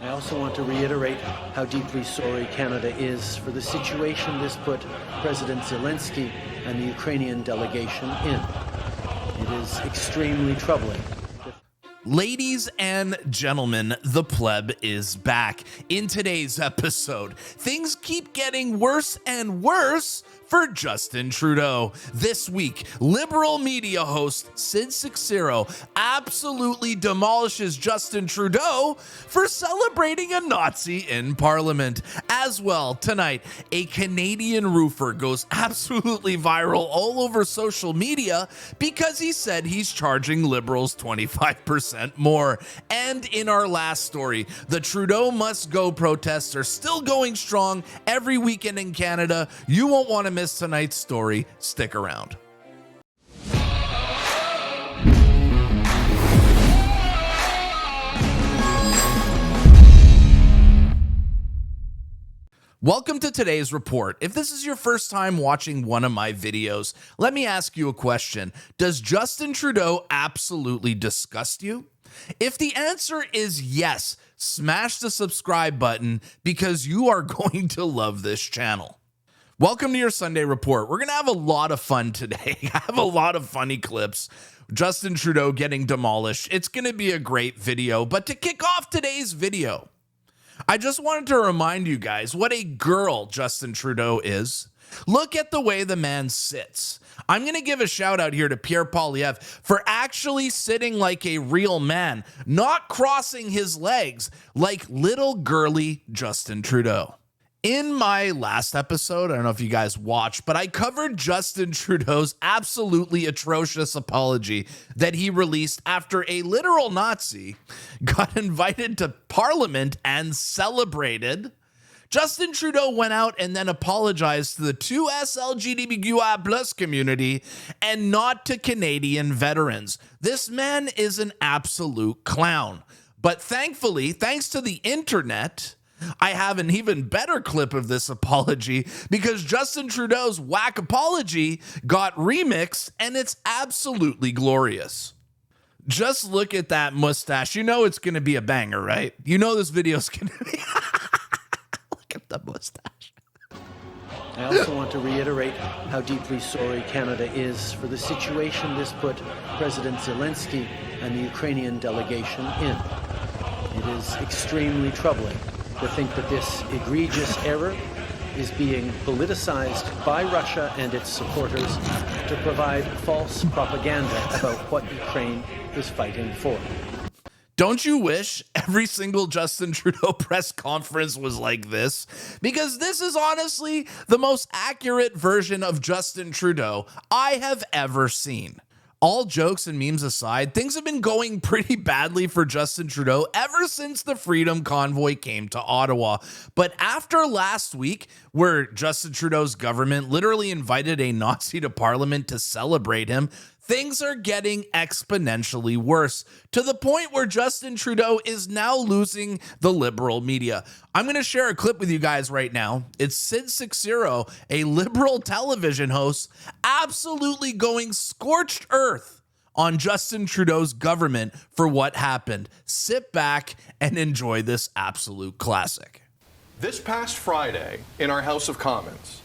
I also want to reiterate how deeply sorry Canada is for the situation this put President Zelensky and the Ukrainian delegation in. It is extremely troubling. Ladies and gentlemen, the pleb is back. In today's episode, things keep getting worse and worse for Justin Trudeau. This week, liberal media host Sid Seixeiro absolutely demolishes Justin Trudeau for celebrating a Nazi in Parliament. As well, tonight, a Canadian roofer goes absolutely viral all over social media because he said he's charging liberals 25% more. And in our last story, the Trudeau must go protests are still going strong every weekend in Canada. You won't want to miss tonight's story. Stick around. Welcome to today's report. If this is your first time watching one of my videos, let me ask you a question. Does Justin Trudeau absolutely disgust you? If the answer is yes, smash the subscribe button because you are going to love this channel. Welcome to your Sunday report. We're going to have a lot of fun today. I have a lot of funny clips. Justin Trudeau getting demolished. It's going to be a great video. But to kick off today's video, I just wanted to remind you guys what a girl Justin Trudeau is. Look at the way the man sits. I'm going to give a shout out here to Pierre Poilievre for actually sitting like a real man, not crossing his legs like little girly Justin Trudeau. In my last episode, I don't know if you guys watched, but I covered Justin Trudeau's absolutely atrocious apology that he released after a literal Nazi got invited to Parliament and celebrated. Justin Trudeau went out and then apologized to the 2S LGBTQI+ community and not to Canadian veterans. This man is an absolute clown. But thankfully, thanks to the internet, I have an even better clip of this apology because Justin Trudeau's whack apology got remixed and it's absolutely glorious. Just look at that mustache. You know it's going to be a banger, right? You know this video's going to be... Look at the mustache. I also want to reiterate how deeply sorry Canada is for the situation this put President Zelensky and the Ukrainian delegation in. It is extremely troubling to think that this egregious error is being politicized by Russia and its supporters to provide false propaganda about what Ukraine is fighting for. Don't you wish every single Justin Trudeau press conference was like this? Because this is honestly the most accurate version of Justin Trudeau I have ever seen. All jokes and memes aside, things have been going pretty badly for Justin Trudeau ever since the Freedom Convoy came to Ottawa. But after last week, where Justin Trudeau's government literally invited a Nazi to Parliament to celebrate him, things are getting exponentially worse to the point where Justin Trudeau is now losing the liberal media. I'm going to share a clip with you guys right now. It's Sid Seixeiro, a liberal television host, absolutely going scorched earth on Justin Trudeau's government for what happened. Sit back and enjoy this absolute classic. This past Friday in our House of Commons,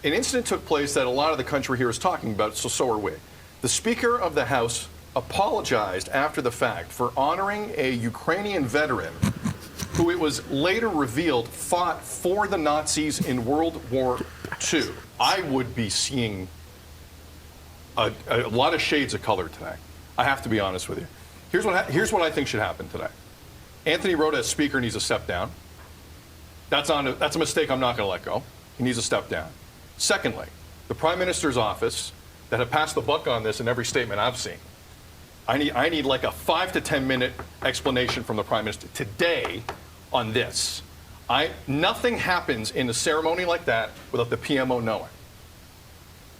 an incident took place that a lot of the country here is talking about, so are we. The Speaker of the House apologized after the fact for honoring a Ukrainian veteran who it was later revealed fought for the Nazis in World War II. I would be seeing a lot of shades of color today. I have to be honest with you. Here's what I think should happen today. Anthony Rota as Speaker needs to step down. That's a mistake I'm not going to let go. He needs to step down. Secondly, the Prime Minister's office that have passed the buck on this in every statement I've seen. I need like a 5 to 10 minute explanation from the Prime Minister today on this. Nothing happens in a ceremony like that without the PMO knowing.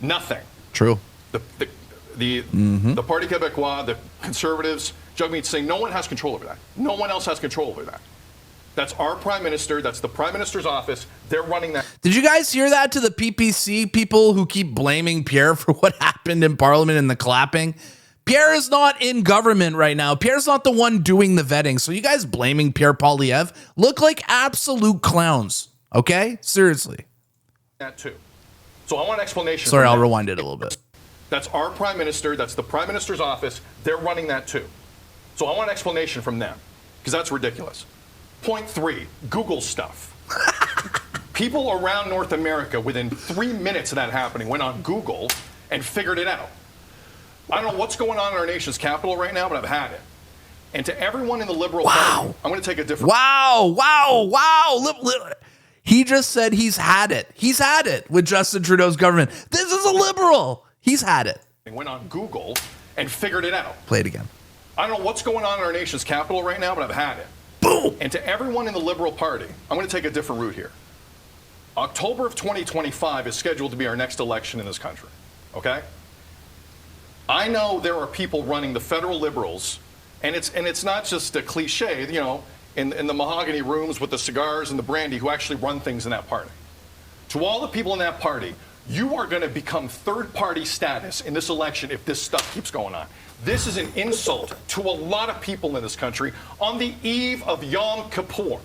Nothing. True. The Parti Québécois, the Conservatives, Jagmeet Singh, no one has control over that. No one else has control over that. That's our Prime Minister. That's the Prime Minister's office. They're running that. Did you guys hear that to the PPC people who keep blaming Pierre for what happened in Parliament and the clapping? Pierre is not in government right now. Pierre's not the one doing the vetting. So you guys blaming Pierre Poilievre look like absolute clowns. Okay? Seriously. That too. So I want an explanation. Sorry, from I'll them. rewind it a little bit. That's our prime minister. That's the prime minister's office. They're running that too. So I want an explanation from them because that's ridiculous. Point 3, Google stuff. People around North America within 3 minutes of that happening went on Google and figured it out. I don't know what's going on in our nation's capital right now, but I've had it. And to everyone in the Liberal Party, I'm going to take a different... Wow. He just said he's had it. He's had it with Justin Trudeau's government. This is a Liberal. He's had it. Went on Google and figured it out. Play it again. I don't know what's going on in our nation's capital right now, but I've had it. Boom. And to everyone in the Liberal Party, I'm going to take a different route here. October of 2025 is scheduled to be our next election in this country, okay? I know there are people running the federal Liberals, and it's not just a cliche, you know, in the mahogany rooms with the cigars and the brandy who actually run things in that party. To all the people in that party, you are going to become third-party status in this election if this stuff keeps going on. This is an insult to a lot of people in this country on the eve of Yom Kippur.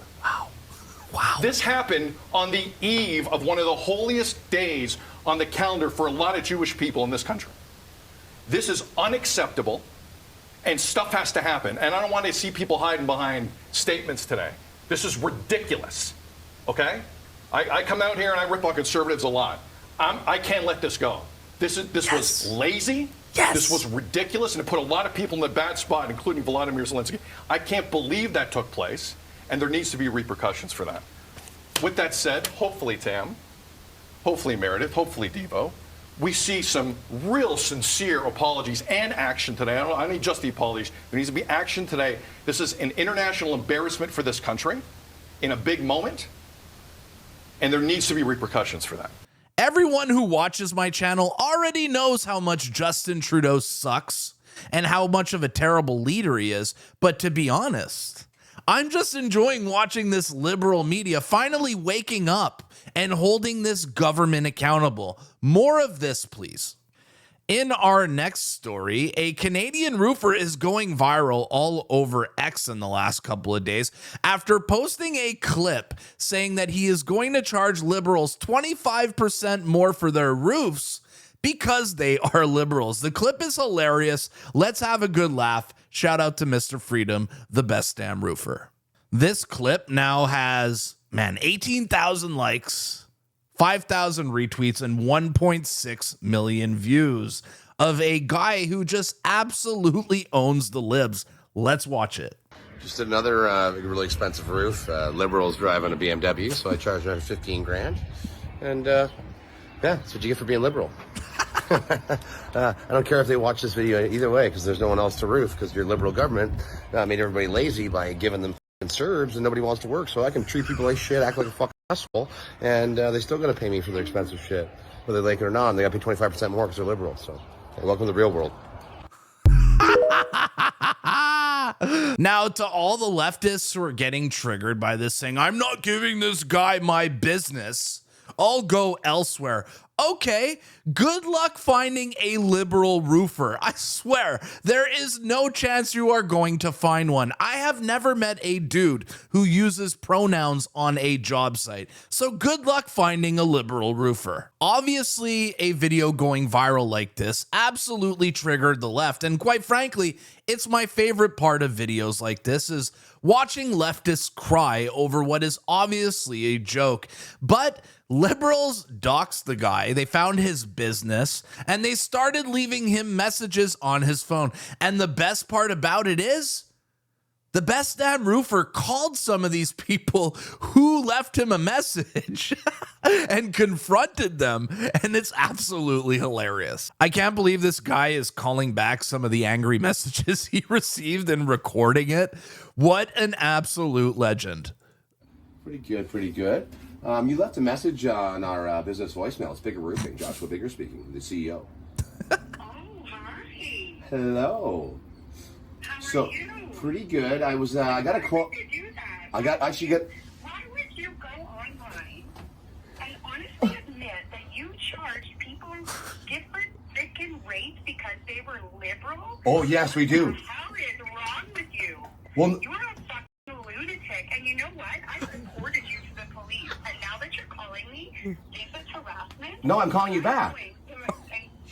Wow. This happened on the eve of one of the holiest days on the calendar for a lot of Jewish people in this country. This is unacceptable, and stuff has to happen. And I don't want to see people hiding behind statements today. This is ridiculous, okay? I come out here and I rip on conservatives a lot. I can't let this go. This was lazy. Yes. This was ridiculous, and it put a lot of people in a bad spot, including Volodymyr Zelensky. I can't believe that took place, and there needs to be repercussions for that. With that said, hopefully, Tam, hopefully, Meredith, hopefully, Devo, we see some real sincere apologies and action today. I don't need just the apologies. There needs to be action today. This is an international embarrassment for this country in a big moment, and there needs to be repercussions for that. Everyone who watches my channel already knows how much Justin Trudeau sucks and how much of a terrible leader he is. But to be honest, I'm just enjoying watching this liberal media finally waking up and holding this government accountable. More of this, please. In our next story, a Canadian roofer is going viral all over X in the last couple of days after posting a clip saying that he is going to charge liberals 25% more for their roofs because they are liberals. The clip is hilarious. Let's have a good laugh. Shout out to Mr. Freedom, the best damn roofer. This clip now has, 18,000 likes, 5,000 retweets, and 1.6 million views of a guy who just absolutely owns the libs. Let's watch it. Just another really expensive roof. Liberals driving a BMW, so I charge around 15 grand. And yeah, that's what you get for being liberal. I don't care if they watch this video either way, because there's no one else to roof, because your liberal government made everybody lazy by giving them CERBs, and nobody wants to work, so I can treat people like shit, act like a fucking asshole, and they're still going to pay me for their expensive shit, whether they like it or not, and they got to pay 25% more because they're liberal. So welcome to the real world. Now, to all the leftists who are getting triggered by this, saying, I'm not giving this guy my business, I'll go elsewhere. Okay, good luck finding a liberal roofer. I swear, there is no chance you are going to find one. I have never met a dude who uses pronouns on a job site. So good luck finding a liberal roofer. Obviously, a video going viral like this absolutely triggered the left. And quite frankly, it's my favorite part of videos like this is watching leftists cry over what is obviously a joke. But liberals doxed the guy, they found his business, and they started leaving him messages on his phone. And the best part about it is, the best damn roofer called some of these people who left him a message and confronted them, and it's absolutely hilarious. I can't believe this guy is calling back some of the angry messages he received and recording it. What an absolute legend. Pretty good, pretty good. You left a message on our business voicemail. It's Bigger Roofing. Joshua Bigger speaking, the CEO. Oh, hi. Hello. How are you? Pretty good. I was. I got a quote. Why would you do that? I got. Actually got. Why would you go online and honestly admit that you charge people different freaking rates race because they were liberal? Oh, yes, we do. What the hell is wrong with you? Well, You are a fucking lunatic. And you know what? I reported you to the police. And now that you're calling me, this is harassment. no, I'm calling you back.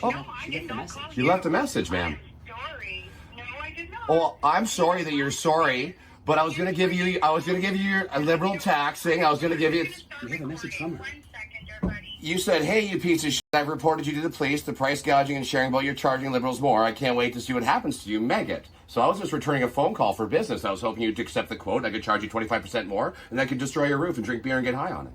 No, I did not call you. You left a message, ma'am. I'm sorry. No, I did not. Oh, I'm sorry that you're sorry, but I was gonna give you a liberal taxing. I was gonna give you. You have a message somewhere. 1 second, there, buddy. You said, "Hey, you piece of shit! I've reported you to the police. The price gouging and sharing about you're charging liberals more. I can't wait to see what happens to you, maggot." So I was just returning a phone call for business. I was hoping you'd accept the quote. I could charge you 25% more, and I could destroy your roof and drink beer and get high on it.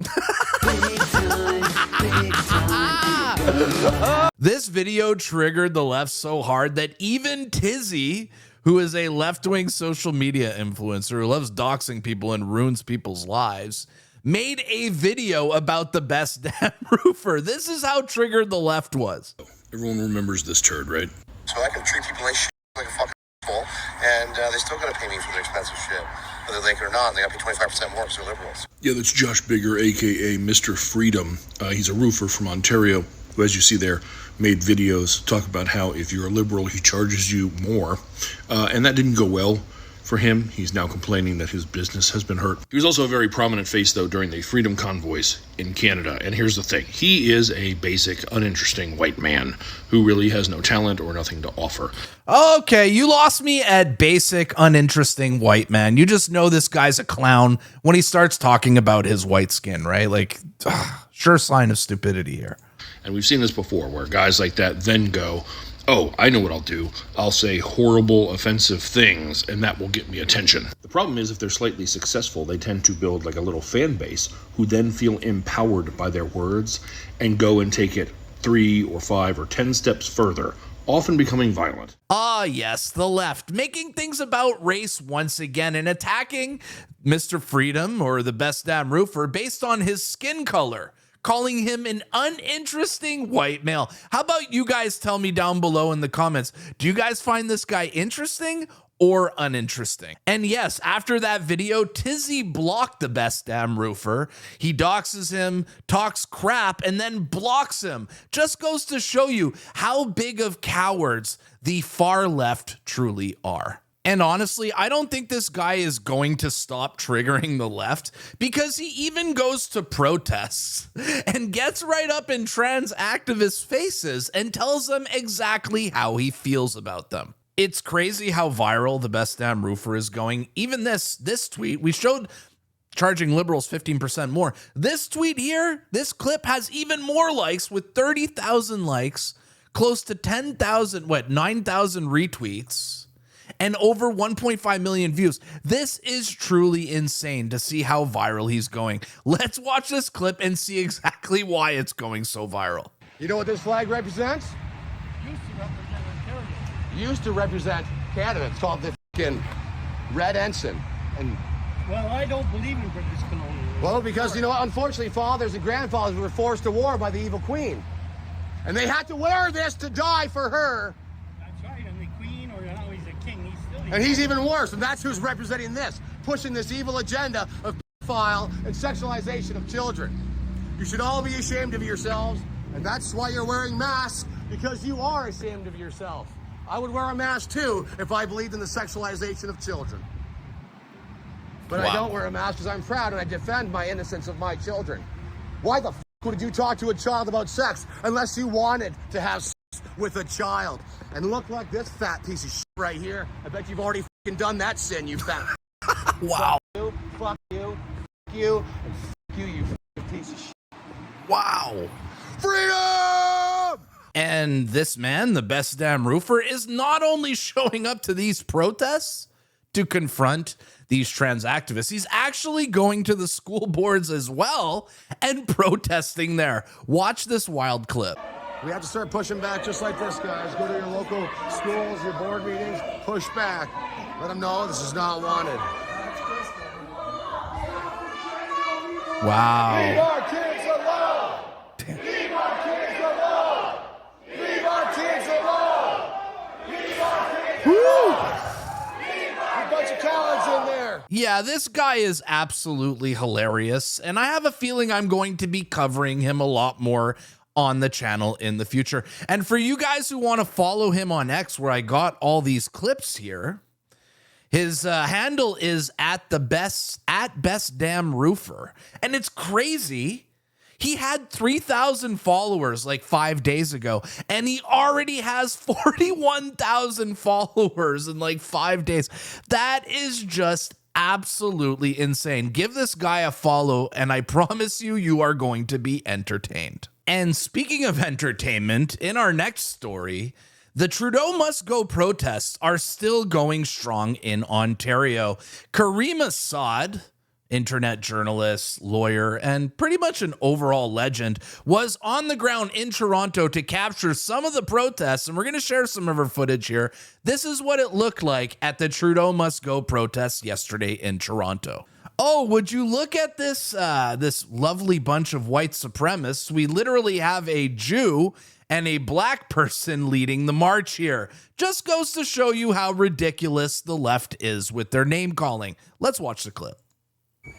This video triggered the left so hard that even Tizzy, who is a left-wing social media influencer who loves doxing people and ruins people's lives, made a video about the best damn roofer. This is how triggered the left was. Everyone remembers this turd, right? So I can treat people like shit, like a fucking fool, and they still gotta pay me for their expensive shit, whether they like it or not. And they gotta pay 25% more because they're liberals. Yeah, that's Josh Bigger, aka Mr. Freedom. He's a roofer from Ontario who, as you see there, made videos talk about how if you're a liberal, he charges you more, and that didn't go well for him. He's now complaining that his business has been hurt. He was also a very prominent face, though, during the freedom convoys in Canada. And here's the thing. He is a basic, uninteresting white man who really has no talent or nothing to offer. Okay, you lost me at basic, uninteresting white man. You just know this guy's a clown when he starts talking about his white skin, right? Like, sure sign of stupidity here. And we've seen this before, where guys like that then go, "Oh, I know what I'll do. I'll say horrible, offensive things, and that will get me attention." The problem is, if they're slightly successful, they tend to build like a little fan base who then feel empowered by their words and go and take it 3 or 5 or 10 steps further, often becoming violent. Ah, yes, the left, making things about race once again and attacking Mr. Freedom, or the best damn roofer, based on his skin color, calling him an uninteresting white male. How about you guys tell me down below in the comments, do you guys find this guy interesting or uninteresting? And yes, after that video, Tizzy blocked the best damn roofer. He doxes him, talks crap, and then blocks him. Just goes to show you how big of cowards the far left truly are. And honestly, I don't think this guy is going to stop triggering the left, because he even goes to protests and gets right up in trans activists' faces and tells them exactly how he feels about them. It's crazy how viral the best damn roofer is going. Even this tweet, we showed charging liberals 15% more. This tweet here, this clip has even more likes, with 30,000 likes, close to 9,000 retweets, and over 1.5 million views. This is truly insane to see how viral he's going. Let's watch this clip and see exactly why it's going so viral. You know what this flag represents? Used to represent Canada. It's called the fucking Red Ensign. And Well, I don't believe in British colonialism. well, because you know what? Unfortunately, fathers and grandfathers were forced to war by the evil queen, and they had to wear this to die for her. That's right, and the queen, or now he's a king, he's still. And he's even worse, and that's who's representing this, pushing this evil agenda of pedophile and sexualization of children. You should all be ashamed of yourselves, and that's why you're wearing masks, because you are ashamed of yourself. I would wear a mask too if I believed in the sexualization of children. But I don't wear a mask because I'm proud and I defend my innocence of my children. Why the f would you talk to a child about sex unless you wanted to have sex with a child? And look like this fat piece of shit right here. I bet you've already f***ing done that sin, you fat. Wow. Fuck you, and you, you f***ing piece of shit. Wow. Freedom! And this man, the best damn roofer, is not only showing up to these protests to confront these trans activists, he's actually going to the school boards as well and protesting there. Watch this wild clip. We have to start pushing back just like this, guys. Go to your local schools, your board meetings, push back. Let them know this is not wanted. Wow. Leave our kids alone! Leave our kids alone! Leave our kids alone! Leave our kids alone! A bunch of cowards in there. Yeah, this guy is absolutely hilarious, and I have a feeling I'm going to be covering him a lot more on the channel in the future. And for you guys who want to follow him on X, where I got all these clips here, his handle is at best damn roofer. And it's crazy. He had 3,000 followers like 5 days ago, and he already has 41,000 followers in like 5 days. That is just absolutely insane. Give this guy a follow, and I promise you, you are going to be entertained. And speaking of entertainment, in our next story, the Trudeau must go protests are still going strong in Ontario. Karima Saad, internet journalist, lawyer, and pretty much an overall legend, was on the ground in Toronto to capture some of the protests, and we're going to share some of her footage here. This is what it looked like at the Trudeau Must Go protests yesterday in Toronto. Oh, would you look at this this lovely bunch of white supremacists? We literally have a Jew and a black person leading the march here. Just goes to show you how ridiculous the left is with their name calling. Let's watch the clip.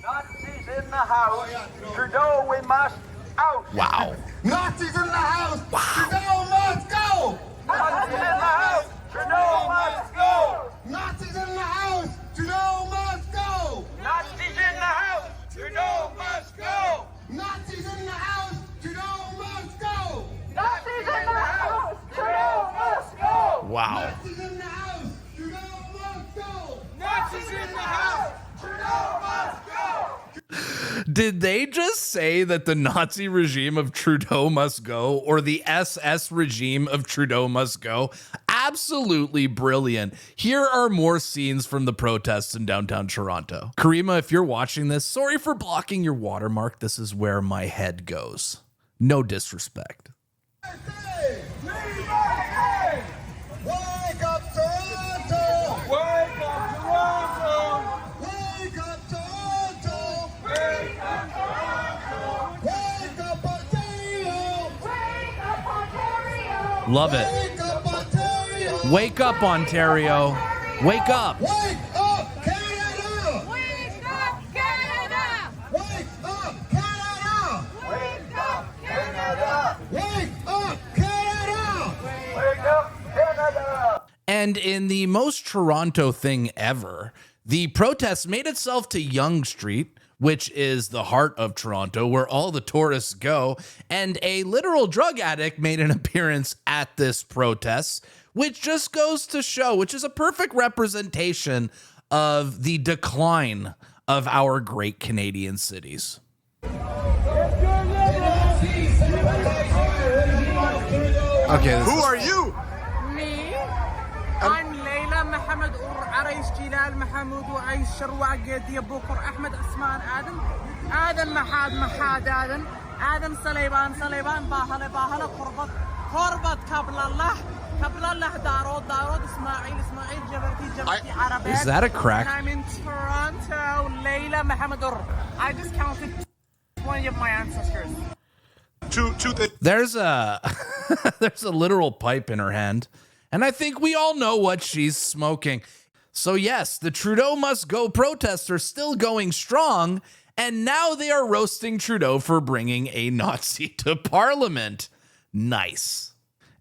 Nazis in the house. Trudeau, we must out. Wow. Nazis in the house. Trudeau must go. Nazis in the house. Trudeau must go. Nazis in the house. Trudeau must go. Nazis in the house. Trudeau must go. Nazis in the house. Trudeau must go. Nazis in the house. Trudeau must go. Wow. Nazis in the house. Trudeau must go. Nazis in the house. Trudeau must go. Did they just say that the Nazi regime of Trudeau must go, or the SS regime of Trudeau must go? Absolutely brilliant. Here are more scenes from the protests in downtown Toronto. Karima, if you're watching this, sorry for blocking your watermark. This is where my head goes. No disrespect. Wake up, Toronto! Wake up, Toronto. Wake up, Toronto! Wake up, Toronto. Wake up, Ontario! Wake up, Ontario. Love it. Wake up, Ontario! Wake up, Ontario. Wake up. Wake up, Canada! Wake up, Canada. Wake up, Canada! Wake up, Canada. Wake up, Canada! Wake up, Canada. And in the most Toronto thing ever, the protest made itself to Yonge Street, which is the heart of Toronto, where all the tourists go, and a literal drug addict made an appearance at this protest, which just goes to show, which is a perfect representation of the decline of our great Canadian cities. Okay, Who are you? Me? I'm Leila Mohammed عريش جلال محمود وعيش شروع قدي بكر أحمد عثمان آدم محاد آدم صليبان باهلة قربت قبل الله دارود إسماعيل جبرتي عربي. Is that a crack? And I'm in Toronto. Leila Mohammed. I just counted 20 of my ancestors. Two things. There's a there's a literal pipe in her hand, and I think we all know what she's smoking. So yes, the Trudeau must go protests are still going strong, and now they are roasting Trudeau for bringing a Nazi to Parliament. Nice.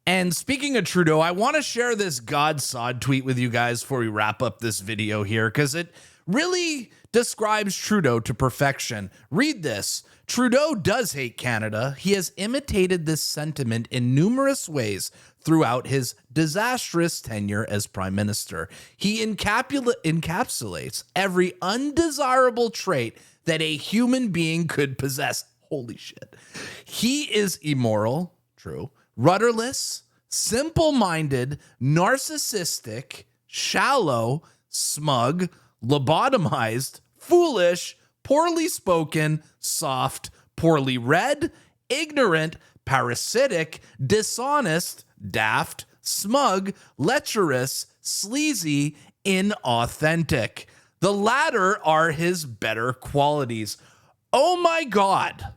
And speaking of Trudeau, I want to share this God Sod tweet with you guys before we wrap up this video here, because it really describes Trudeau to perfection. Read this. Trudeau does hate Canada. He has imitated this sentiment in numerous ways throughout his disastrous tenure as Prime Minister. He encapsulates every undesirable trait that a human being could possess. Holy shit. He is immoral, true, rudderless, simple-minded, narcissistic, shallow, smug, lobotomized, foolish, poorly spoken, soft, poorly read, ignorant, parasitic, dishonest, daft, smug, lecherous, sleazy, inauthentic. The latter are his better qualities. Oh my God.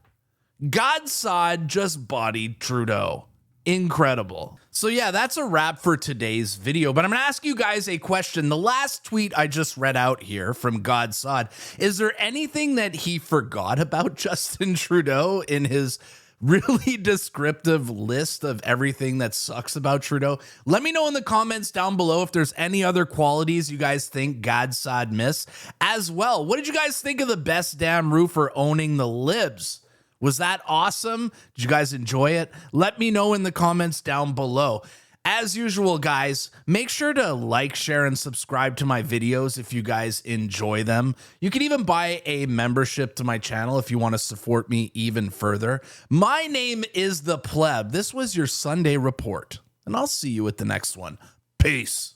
Godsod just bodied Trudeau. Incredible. So yeah, that's a wrap for today's video, but I'm gonna ask you guys a question. The last tweet I just read out here from Godsod, is there anything that he forgot about Justin Trudeau in his really descriptive list of everything that sucks about Trudeau. Let me know in the comments down below if there's any other qualities you guys think Godsod miss. As well, what did you guys think of the best damn roofer owning the libs? Was that awesome? Did you guys enjoy it? Let me know in the comments down below. As usual, guys, make sure to like, share, and subscribe to my videos if you guys enjoy them. You can even buy a membership to my channel if you want to support me even further. My name is the Pleb. This was your Sunday report, and I'll see you at the next one. Peace.